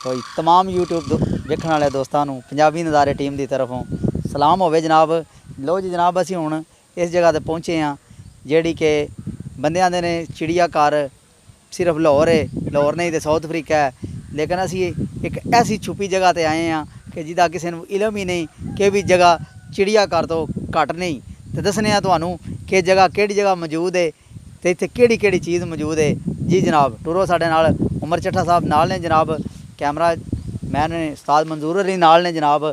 तो तमाम यूट्यूब वेखण वाले दोस्तों नूं पंजाबी नज़ारे टीम की तरफों सलाम होवे जनाब। लो जी जनाब, असीं हुण इस जगह ते पहुँचे हाँ जिहड़ी कि बंदे आंदे ने चिड़िया घर सिर्फ लाहौर है, लाहौर नहीं तो साउथ अफ्रीका है, लेकिन असी एक ऐसी छुपी जगह ते आए हैं कि जिदा किसी नूं इलम ही नहीं कि भी जगह चिड़िया घर तो घट नहीं। तो दसने तुहानूं कि जगह किहड़ी जगह मौजूद है तो इत्थे किहड़ी किहड़ी चीज़ मौजूद है। जी जनाब, टुरो साडे नाल उमर चट्ठा साहब नाल ने जनाब, कैमरा मैन ने उस्ताद मंजूर अली नाल ने जनाब।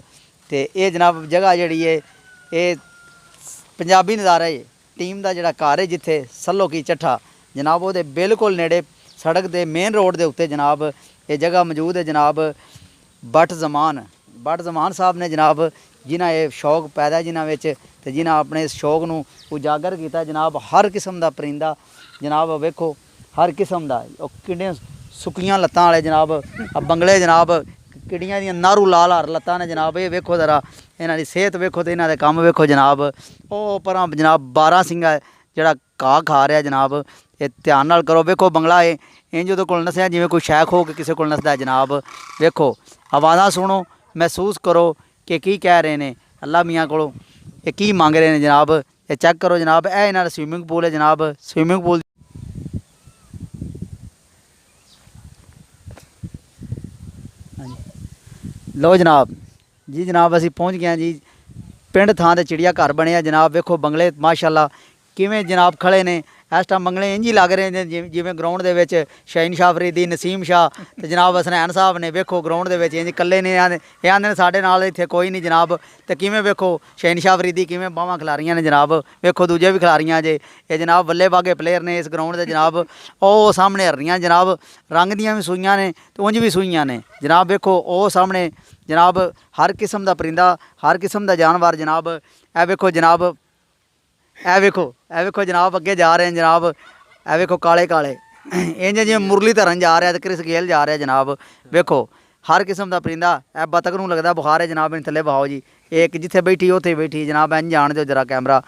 तो ये जनाब जगह जिहड़ी है ये पंजाबी नज़ारा है टीम का जिहड़ा घर है जिथे सल्लो की चट्ठा जनाब, वो बिल्कुल नेड़े सड़क के मेन रोड के उत्ते जनाब ये जगह मौजूद है जनाब। बट जमान साहब ने जनाब जिन्हें ये शौक पैदा जिन्हों तो जिन्हें अपने इस शौक नूं उजागर किया जनाब। हर किस्म का परिंदा जनाब वेखो, हर किस्म का किड्डियां सुक्कियां लत्तां वाले जनाब बंगले जनाब, किड्डियां दी नारू लाल हर लत्तां ने जनाब। ये वेखो जरा इन्हां दी सेहत वेखो तो इन्हां दे कम वेखो जनाब। ओ परां जनाब 12 सिंगा जिहड़ा घाह खा रहा जनाब, ये ध्यान नाल करो। वेखो बंगला है इंज उहदे कोल नसया जिवें कोई शैख हो के किसी कोल नसदा जनाब। वेखो आवाज़ां सुनो, महसूस करो कि की कह रहे हैं अल्लाह मियाँ कोलों, ये की मंग रहे हैं जनाब। ये चेक करो जनाब, यह इन्हां दा स्विमिंग पूल है जनाब। स्विमिंग पूल लो जनाब जी जनाब, असी पहुँच गए जी पिंड थां ते चिड़िया घर बने जनाब। वेखो बंगले माशाअल्लाह किवें जनाब खड़े ने इस टाइम बंगले इंज ही लग रहे हैं जिवें ग्राउंड दे विच शाहीन शाह फरीदी, नसीम शाह ते जनाब हसनैन साहब ने। वेखो ग्राउंड दे विच इंज कल्ले ने, ये आंदे ने साडे नाल इत्थे कोई नहीं जनाब। ते किवें वेखो शाहीन शाह फरीदी किवें बाहां खिलारियां ने जनाब। वेखो दूजे भी खिलारियां जे ये जनाब बल्ले बागे प्लेयर ने इस ग्राउंड दे जनाब। ओ सामने हरनियां जनाब, रंग दियां भी सूइयां ने ते उंज भी सूइयां ने जनाब। वेखो ओ सामने जनाब हर किस्म का परिंदा, हर किस्म का जानवर जनाब। ए वेखो जनाब, ए वेखो जनाब अगे जा रहे हैं जनाब। ए वेखो काले काले इंज जिवें मुरलीधरन जा रहा है तो क्रिस गेल जा रहा है जनाब। वेखो हर किस्म का परिंदा। ए बतख नूं लगदा बुखार है जनाब, इन थल्ले बहाओ जी। एक जिथे बैठी उत्थे बैठी जनाब, इंज जान दो जरा कैमरा।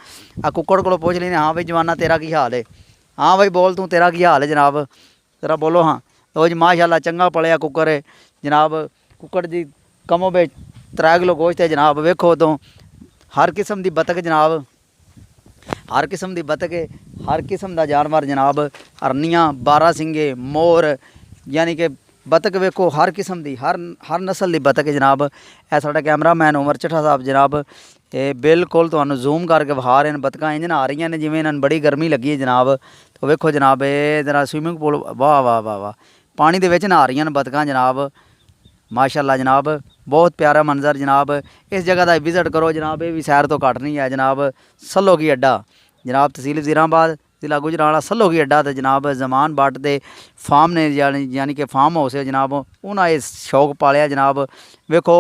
आ कुक्कड़ कोलों पुछ लेने, हाँ बई जवाना तेरा की हाल है, हाँ बई बोल तू तेरा की हाल है जनाब, जरा बोलो हाँ। तो जी माशाअल्लाह चंगा पलिया कुक्कर है जनाब। कुक्कड़ जी कमो बे 3 किलो गोश्त है जनाब। वेखो तो हर किस्म की बतख जनाब, हर किस्म की बतख है, हर किस्म का जानवर जनाब। हरनियाँ, 12 सिंगे, मोर, यानी कि बतख वेखो हर किस्म की, हर नस्ल की बतख है जनाब। यह साडा कैमरामैन उमर चट्ठा साहब जनाब ये बिल्कुल तुहानूं जूम करके विखा रहे हैं। बतखां इंज नहा रही ने जिवें इन्हां नूं बड़ी गर्मी लगी है जनाब। तो वेखो जनाब ये जरा स्विमिंग पूल, वाह वाह वाह वाह, पानी दे विच नहा रही बतखां जनाब। माशाअल्लाह जनाब, बहुत प्यारा मंजर जनाब। इस जगह का विजिट करो जनाब, ये भी सैर तो घट नहीं है जनाब। सल्लो की अड्डा जनाब, तहसील वज़ीराबाद, जिला गुजरांवाला, सल्लो की अड्डा तो जनाब जमान बट के फार्म ने यानी कि फार्म हाउस है जनाब, उन्हें इस शौक पालिया जनाब। वेखो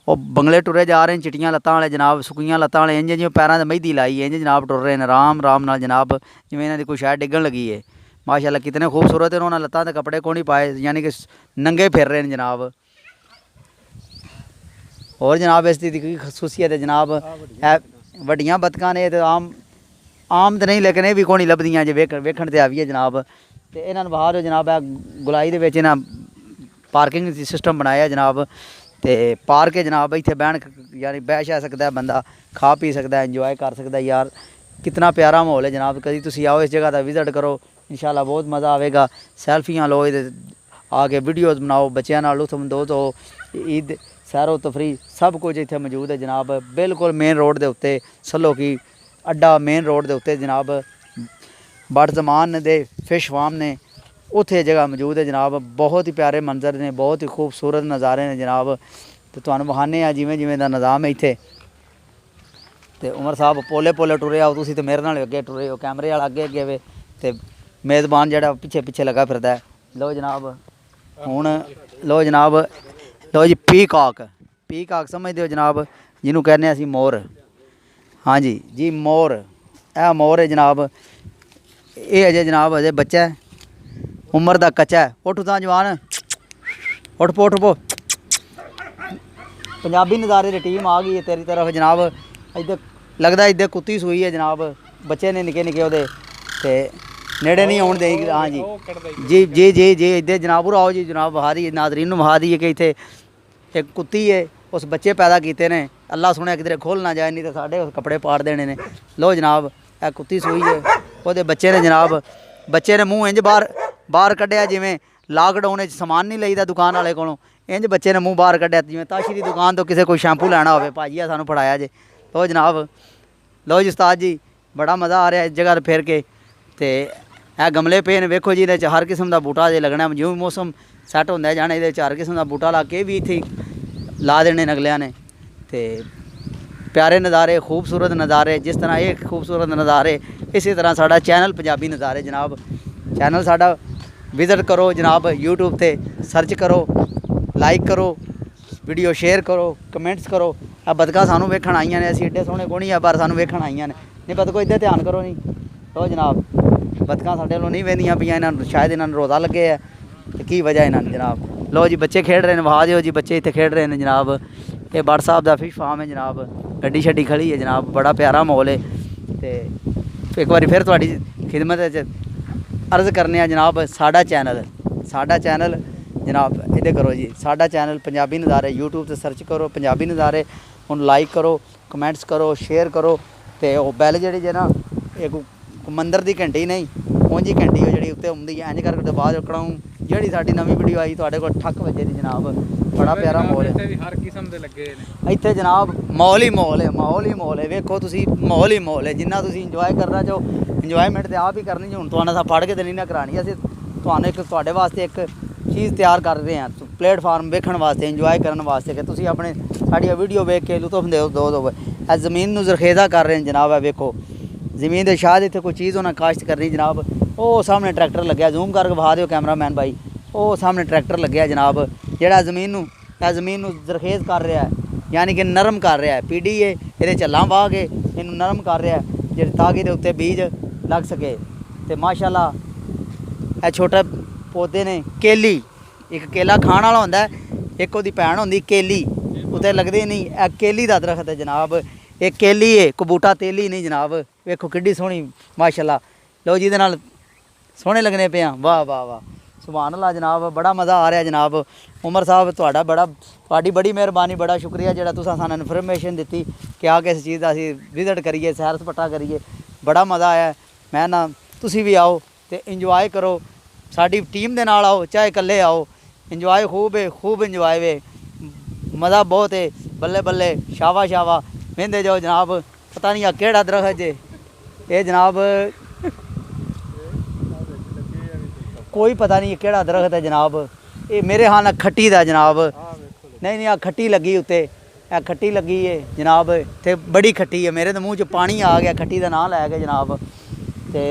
वो बंगले टुरे जा रहे हैं चिट्टियां लत्तां वाले जनाब, सुक्कियां लत्तां वाले, इंज जिवें पैरां ते मेहदी लाई है इंज जनाब टुर रहे हैं राम राम नाल जनाब, जिवें इन्हां दी कोई शैद डिग्गन लगी है। माशाअल्लाह कितने खूबसूरत है, उन्होंने लत्तां ते कपड़े को नहीं पाए, यानी कि नंगे फिर रहे हैं जनाब। और जनाब इसकी खसूसियत है जनाब, वड्डियां बतखां ने तो आम तो नहीं, लेकिन ये भी कोई लभदियां जे वेखण ते आवीए जनाब। तो इन्हां नूं बाहर जनाब गुलाई दे विच इन्हां पार्किंग सिस्टम बनाया जनाब। तो पार्क है जनाब, इत्थे बहन यानी बह शह सकता है बंदा, खा पी सकता है, इंजॉय कर सकता है। यार कितना प्यारा माहौल है जनाब, कभी तुसीं आओ इस जगह का विजिट करो, इंशाल्लाह बहुत मज़ा आएगा। सैल्फियाँ लो, आके वीडियोज़ बनाओ, बच्चों नाल लुत्फ हो। ईद सैरो तफरी सब कुछ इत्थे मौजूद है जनाब। बिल्कुल मेन रोड के उत्ते सल्लो की अड्डा, मेन रोड के उत्ते जनाब बट जमान दे फिश फार्म ने, उत्थे जगह मौजूद है जनाब। बहुत ही प्यारे मंजर ने, बहुत ही खूबसूरत नज़ारे ने जनाब। तो तुहानूं विखाने आ जिवें जिवें दा निज़ाम है इत्थे। तो उमर साहब पोले पोले टुरे आओ, तुसीं तो मेरे नाल अगे टुरे हो, कैमरे वाला अगे अगे वे तो मेज़बान जिहड़ा पिछे पिछे लगा फिरदा है। लो जनाब हुण लो जनाब, लो जी पीकाक समझदे हो जनाब, जिन्हों कहने असीं मोर। हाँ जी जी मोर, यह मोर है जनाब। ये अजे जनाब अजे बच्चा है, उम्र का कच्चा है। उठ तां जवान, उठ पो पंजाबी नज़ारे की टीम आ गई है तेरी तरफ जनाब। इधर लगता इधर कुत्ती सूई है जनाब, बच्चे ने निके निके वो नेड़े नहीं आने देंगे। हाँ जी जी जी जी जी इधर जनाब उर आओ जी जनाब बहा दी नादरीन नूं बहा दी कि इत्थे एक कुत्ती है उस बच्चे पैदा किए ने अल्लाह सुने किधरे खोल ना जाए नहीं तो साढ़े कपड़े पाड़ देने ने। लो जनाब यह कुत्ती सूई है वो बच्चे ने जनाब बच्चे ने मूँह इंज बाहर कढ़िया जिमें लाकडाउन समान नहीं लईदा दुकान वाले कोलों इंज बच्चे ने मूँह बाहर कढ़िया जिमें ताशी की दुकान तो किसी कोई शैंपू लैना हो भाजी सानू फड़ाया जे। लो जनाब लो जी उस्ताद जी बड़ा मज़ा आ रहा इस जगह फिर के तो यह गमले पे ने वेखो जी ये हर किस्म का बूटा जे लगना जो मौसम सैट होंदा जाना ये हर किस्म का बूटा ला के भी इत्थे ला देने अगलियां ने तो प्यारे नज़ारे खूबसूरत नज़ारे जिस तरह ये खूबसूरत नज़ारे इसी तरह साड़ा चैनल पंजाबी नज़ारे जनाब चैनल साड़ा विजिट करो जनाब यूट्यूब ते सर्च करो लाइक करो वीडियो शेयर करो कमेंट्स करो। आ बदका सानू वेखण आईयां ने असीं एडे सोहणे कोणी आ पर सानू वेखण आईयां ने नहीं बदको इधर ध्यान करो नहीं। तो जनाब बदका साडे लों नहीं वेंदियां पियां इन्हां शायद इन्हां रोज़ा लगे है तो की वजह इन्हां जनाब। लो जी बच्चे खेड रहे हैं वहा दिओ जी बच्चे इत्थे खेड रहे हैं जनाब। ये बट साहब का फिश फार्म है जनाब गड्डी शड्डी खड़ी है जनाब बड़ा प्यारा माहौल है। तो एक बार फिर तुहाडी खिदमत अर्ज़ करने जनाब साड़ा चैनल जनाब इधर करो जी साड़ा चैनल पंजाबी नज़ारे यूट्यूब से सर्च करो पंजाबी नज़ारे उन लाइक करो कमेंट्स करो शेयर करो तो बैल जी जे ना एक मंदिर की घंटी नहीं पहुँची घंटी है जी उत्ते आउंदी है इंज करके बाद रखना जी साड़ी नवी वीडियो आई तुहाडे कोल ठक वजे दी जनाब बड़ा प्यारा माहौल है हर किस्म दे लगे ने इत्थे जनाब माहौल ही माहौल है वेखो तुसी माहौल है जिन्ना तुसी इंजॉय करना चाहो इंजॉयमेंट तो आप ही करनी जी हुण तुहानू असां फड़ के तो नहीं ना करानी असीं तुहानू एक तुहाडे वास्ते एक चीज़ तैयार कर रहे हैं प्लेटफार्म वेखण वास्ते इंजॉय करने वास्ते कि तुसी अपने साड़ी वीडियो वेख के लुत्फ दो ज़मीन नूं जरखेज़ा कर रहे हैं जनाब। वेखो ज़मीन के शायद इत्थे कोई चीज़ उन्हें काश्त करनी जनाब। वो सामने ट्रैक्टर लग्या जूम करके बहा दिओ कैमरामैन भाई वो सामने ट्रैक्टर लग्या जनाब जिहड़ा ज़मीन नूं जरखेज़ कर रहा है यानी कि नरम कर रहा है पीडी है ये झल्लां वाह के इनू नरम कर रहा है जे ताकि इहदे उत्ते बीज लग सके। तो माशाअल्लाह यह छोटे पौधे ने केली एक केला खाण वाला होंदा एक उहदी भैन होंदी केली उत्ते लगदे नहीं यह केली दा दरख्त है जनाब। एक केली है कबूटा तेली नहीं जनाब। वेखो किड्डी सोहनी माशाअल्लाह। लो जी नाल सोहने लगने पे वाह वाह वाह सुभान अल्लाह जनाब बड़ा मज़ा आ रहा जनाब। उमर साहब तुहाडा तुहाडी बड़ी मेहरबानी बड़ा शुक्रिया जिहड़ा तुसां सानूं इन्फॉर्मेशन दित्ती कि आ किस चीज़ दा असीं विजिट करिए सैर सपाटा करिए बड़ा मज़ा आया। मैं ना तुसीं भी आओ तो इंजॉय करो साडी टीम दे नाल आओ चाहे इकल्ले आओ इंजॉय खूब इंजॉय वे मज़ा बहुत है बल्ले बल्ले शावा वेंदे जाओ जनाब। पता नहीं आ केड़ा दरख्त जे ये जनाब कोई पता नहीं केड़ा दरख्त है जनाब। ये मेरे हाँ ना खट्टी दा जनाब नहीं आ खट्टी लगी उत्ते आ खट्टी लगी है जनाब ते बड़ी खट्टी है मेरे तो मूँह च पानी आ गया खट्टी का नाम लै गए जनाब। तो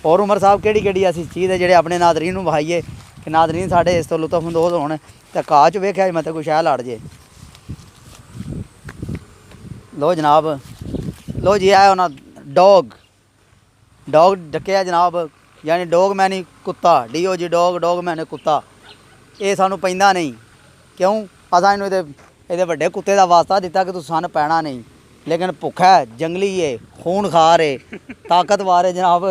और उमर साहब केड़ी ऐसी चीज़ है जेह्ड़े अपने नादरीन नूं वहाइए कि नादरीन साढ़े इस तो लुत्फअंदोज़ होण ते घाह च वेख्या मतलब कोई शैल लड़ जे। लो जनाब लो जी आया होना डॉग डकिया जनाब यानी डॉग मैनी कुत्ता DOG डॉग मैने कुत्ता ये सानू पैंदा नहीं क्यों असां इनू ये वड्डे कुत्ते का वास्ता दिता कि तुस सन पैना नहीं लेकिन भुखा है जंगली है खून खार है ताकतवर है जनाब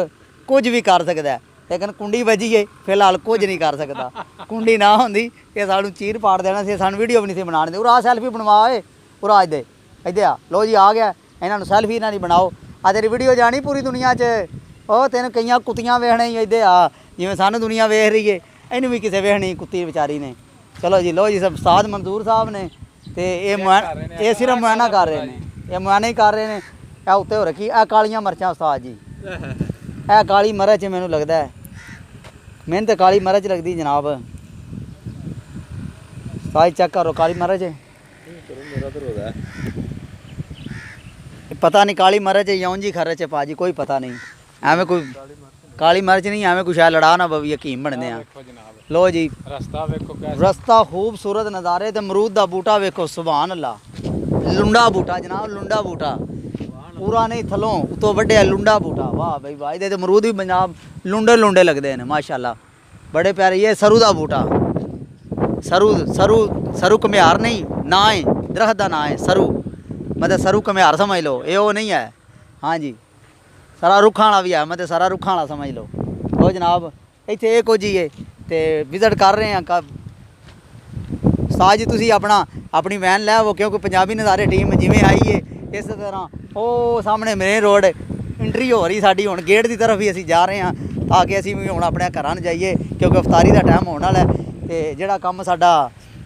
कुछ भी कर सकता है लेकिन कुंडी वजी है फिलहाल कुछ नहीं कर सकता। कुंडी ना होंदी ये सानू चीर पाड़ देना सी सानू वीडियो भी नहीं सी बनाने दे उरा सैल्फी बनवाए उरा इधर आ लो जी आ गया इन्हों सैल्फी इन्हों बनाओ आ तेरी वीडियो जानी पूरी दुनिया च ਉਹ तेन कई कुत्तियाँ वेखने इधे आ जिमें सानू दुनिया वेख रही है इनू भी किसी वेखनी कुत्ती बेचारी ने। चलो जी लो जी सब उस्ताद मंजूर साहब ने तो ये सिर्फ मुआयना कर रहे हैं ये मुआयना ही कर रहे हैं यह उत्ते हो रखी ए कालियां मरचां उस्ताद जी ए काली मरच मैनू लगता है मैंने तो काली मरच लगती जनाब। उस्ताद चेक करो काली मरच पता नहीं काली मरच है यौन जी खरच है पाजी कोई पता नहीं एवं कोई काली मरच नहीं एवं कुछ है लड़ा ना बवी यकीन बनने लो जी रस्ता खूबसूरत नज़ारे तो अमरूद का बूटा वेखो सुभान अल्लाह लुंडा बूटा जनाब लुंडा बूटा पूरा नहीं थलों उतों वड्डे लुंडा बूटा वाह बई वाह ये तो अमरूद भी जनाब लुंडे लगते हैं माशाअल्लाह बड़े प्यारे। ये सरू का बूटा सरू घमियार नहीं ना है दरख्त का ना है सरू मतलब सरू घमियार समझ लो ये वो नहीं है। हाँ जी सारा रुखा वाला भी है मतलब सारा रुखा वाला समझ लो ਲੋ ਜਨਾਬ ਇੱਥੇ ਇਹ ਕੁਝ ਹੀ ਹੈ ਤੇ ਵਿਜ਼ਿਟ ਕਰ ਰਹੇ ਹਾਂ ਉਸਤਾਦ ਜੀ ਤੁਸੀਂ ਆਪਣੀ ਵੈਨ ਲੈ ਆਵੋ ਕਿਉਂਕਿ ਪੰਜਾਬੀ ਨਜ਼ਾਰੇ ਟੀਮ ਜਿਵੇਂ ਆਈ ਹੈ ਇਸ ਤਰ੍ਹਾਂ ਉਹ ਸਾਹਮਣੇ ਮੇਨ ਰੋਡ ਐਂਟਰੀ ਹੋ ਰਹੀ ਸਾਡੀ ਹੁਣ ਗੇਟ ਦੀ ਤਰਫ ਹੀ ਅਸੀਂ ਜਾ ਰਹੇ ਹਾਂ ਤਾਂ ਕਿ ਅਸੀਂ ਵੀ ਹੁਣ ਆਪਣੇ ਘਰਾਂ ਨੂੰ ਜਾਈਏ ਕਿਉਂਕਿ ਇਫਤਾਰੀ ਦਾ ਟਾਈਮ ਹੋਣ ਵਾਲਾ ਹੈ ਤੇ ਜਿਹੜਾ ਕੰਮ ਸਾਡਾ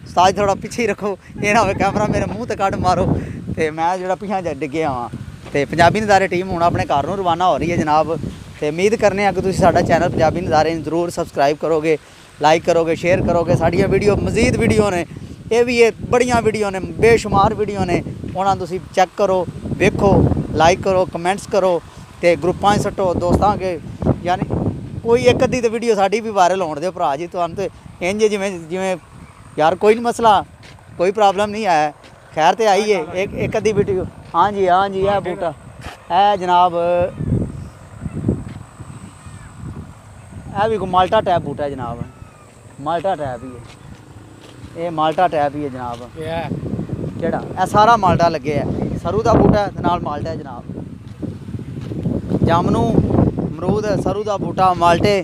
ਉਸਤਾਦ ਥੋੜਾ ਪਿੱਛੇ ਹੀ ਰੱਖੋ ਇਹ ਨਾ ਹੋਵੇ ਕੈਮਰਾ ਮੇਰੇ ਮੂੰਹ ਤੇ ਕੱਢ ਮਾਰੋ ਤੇ ਮੈਂ ਜਿਹੜਾ ਪਿੱਛੇ ਜਾ ਡਿੱਗਿਆ ਵਾਂ ਤੇ ਪੰਜਾਬੀ ਨਜ਼ਾਰੇ ਟੀਮ ਹੁਣ ਆਪਣੇ ਘਰ ਨੂੰ ਰਵਾਨਾ ਹੋ ਰਹੀ ਹੈ ਜਨਾਬ ਤੇ ਉਮੀਦ ਕਰਨੇ ਆ ਕਿ ਤੁਸੀਂ ਸਾਡਾ ਚੈਨਲ ਪੰਜਾਬੀ ਨਜ਼ਾਰੇ ਨੂੰ ਜ਼ਰੂਰ ਸਬਸਕ੍ਰਾਈਬ ਕਰੋਗੇ ਲਾਈਕ ਕਰੋਗੇ ਸ਼ੇਅਰ ਕਰੋਗੇ ਸਾਡੀਆਂ ਵੀਡੀਓ ਮਜ਼ੀਦ ਵੀਡੀਓ ਨੇ ਇਹ ਵੀ ਇਹ ਬੜੀਆਂ ਵੀਡੀਓ ਨੇ ਬੇਸ਼ੁਮਾਰ ਵੀਡੀਓ ਨੇ ਉਹਨਾਂ ਨੂੰ ਤੁਸੀਂ ਚੈੱਕ ਕਰੋ ਵੇਖੋ ਲਾਈਕ ਕਰੋ ਕਮੈਂਟਸ ਕਰੋ ਤੇ ਗਰੁੱਪਾਂ 'ਚ ਸੱਟੋ ਦੋਸਤਾਂ ਕੇ ਯਾਨੀ ਕੋਈ ਇੱਕ ਅੱਧੀ ਤੇ ਵੀਡੀਓ ਸਾਡੀ ਵੀ ਵਾਇਰਲ ਹੋਣ ਦਿਓ ਭਰਾ ਜੀ ਤੁਹਾਨੂੰ ਤੇ ਇੰਝ ਜਿਵੇਂ ਯਾਰ ਕੋਈ ਨਹੀਂ ਮਸਲਾ ਕੋਈ ਪ੍ਰੋਬਲਮ ਨਹੀਂ ਹੈ ਖੈਰ ਤੇ ਆਈ ਹੈ ਇੱਕ ਅੱਧੀ ਵੀਡੀਓ ਹਾਂਜੀ ਇਹ ਬੂਟਾ ਇਹ ਜਨਾਬ ਇਹ ਵੀ ਕੋ ਮਾਲਟਾ ਟੈਪ ਬੂਟਾ ਹੈ ਜਨਾਬ ਮਾਲਟਾ ਟੈਪ ਹੀ ਹੈ ਇਹ ਮਾਲਟਾ ਟੈਪ ਹੀ ਹੈ ਜਨਾਬ ਕਿਹੜਾ ਇਹ ਸਾਰਾ ਮਾਲਟਾ ਲੱਗਿਆ ਹੈ ਸਰੂ ਦਾ ਬੂਟਾ ਤੇ ਨਾਲ ਮਾਲਟਾ ਹੈ ਜਨਾਬ ਜਾਮਨੂ ਅਮਰੂਦ ਸਰੂ ਦਾ ਬੂਟਾ ਮਾਲਟੇ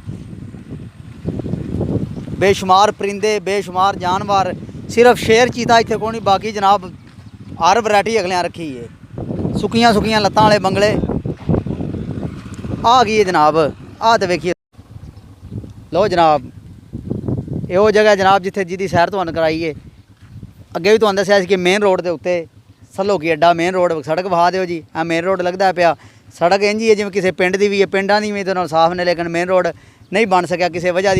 ਬੇਸ਼ੁਮਾਰ ਪਰਿੰਦੇ ਬੇਸ਼ੁਮਾਰ ਜਾਨਵਰ ਸਿਰਫ ਸ਼ੇਰ ਚੀਤਾ ਇੱਥੇ ਕੋਈ ਨਹੀਂ ਬਾਕੀ ਜਨਾਬ ਹਰ ਵੈਰਾਈਟੀ ਅਗਲਿਆਂ ਰੱਖੀ ਹੈ ਸੁੱਕੀਆਂ ਲੱਤਾਂ ਵਾਲੇ ਬੰਗਲੇ ਆ ਗਈ ਹੈ ਜਨਾਬ ਆਹ ਤੇ ਵੇਖੀਏ ਲੋ ਜਨਾਬ ਇਹੋ ਜਗ੍ਹਾ ਜਨਾਬ ਜਿੱਥੇ ਜਿਹਦੀ ਸੈਰ ਤੁਹਾਨੂੰ ਕਰਾਈਏ ਅੱਗੇ ਵੀ ਤੁਹਾਨੂੰ ਦੱਸਿਆ ਸੀ ਕਿ ਮੇਨ ਰੋਡ ਦੇ ਉੱਤੇ ਸਲੋਕੀ ਅੱਡਾ ਮੇਨ ਰੋਡ ਸੜਕ ਵਹਾ ਦਿਓ ਜੀ ਆ ਮੇਨ ਰੋਡ ਲੱਗਦਾ ਪਿਆ ਸੜਕ ਇੰਝ ਹੀ ਹੈ ਜਿਵੇਂ ਕਿਸੇ ਪਿੰਡ ਦੀ ਵੀ ਹੈ ਪਿੰਡਾਂ ਦੀ ਵੀ ਇਹਦੇ ਨਾਲ ਸਾਫ਼ ਨੇ ਲੇਕਿਨ ਮੇਨ ਰੋਡ ਨਹੀਂ ਬਣ ਸਕਿਆ ਕਿਸੇ ਵਜ੍ਹਾ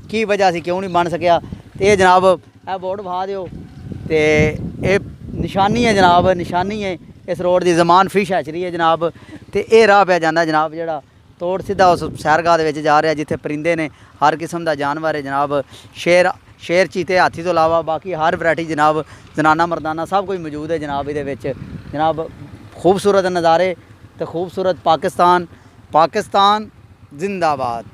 ਕੀ ਵਜ੍ਹਾ ਸੀ ਕਿਉਂ ਨਹੀਂ ਬਣ ਸਕਿਆ ਤੇ ਇਹ ਜਨਾਬ ਇਹ ਬੋਰਡ ਵਹਾ ਦਿਓ ਤੇ ਇਹ ਨਿਸ਼ਾਨੀ ਹੈ ਜਨਾਬ ਨਿਸ਼ਾਨੀ ਹੈ ਇਸ ਰੋਡ ਦੀ ਜ਼ਮਾਨ ਫਿਸ਼ ਹੈਚਰੀ ਹੈ ਜਨਾਬ ਤੇ ਇਹ ਰਾਹ ਪਿਆ ਜਾਂਦਾ ਜਨਾਬ ਜਿਹੜਾ ਤੋੜ ਸਿੱਧਾ ਉਸ ਸੈਰਗਾਹ ਦੇ ਵਿੱਚ ਜਾ ਰਿਹਾ ਜਿੱਥੇ ਪਰਿੰਦੇ ਨੇ ਹਰ ਕਿਸਮ ਦਾ ਜਾਨਵਰ ਹੈ ਜਨਾਬ ਸ਼ੇਰ ਚੀਤੇ ਹਾਥੀ ਤੋਂ ਇਲਾਵਾ ਬਾਕੀ ਹਰ ਵੈਰਾਈਟੀ ਜਨਾਬ ਜਨਾਨਾ ਮਰਦਾਨਾ ਸਭ ਕੁਝ ਮੌਜੂਦ ਹੈ ਜਨਾਬ ਇਹਦੇ ਵਿੱਚ ਜਨਾਬ ਖੂਬਸੂਰਤ ਨਜ਼ਾਰੇ ਤੇ ਖੂਬਸੂਰਤ ਪਾਕਿਸਤਾਨ ਜ਼ਿੰਦਾਬਾਦ।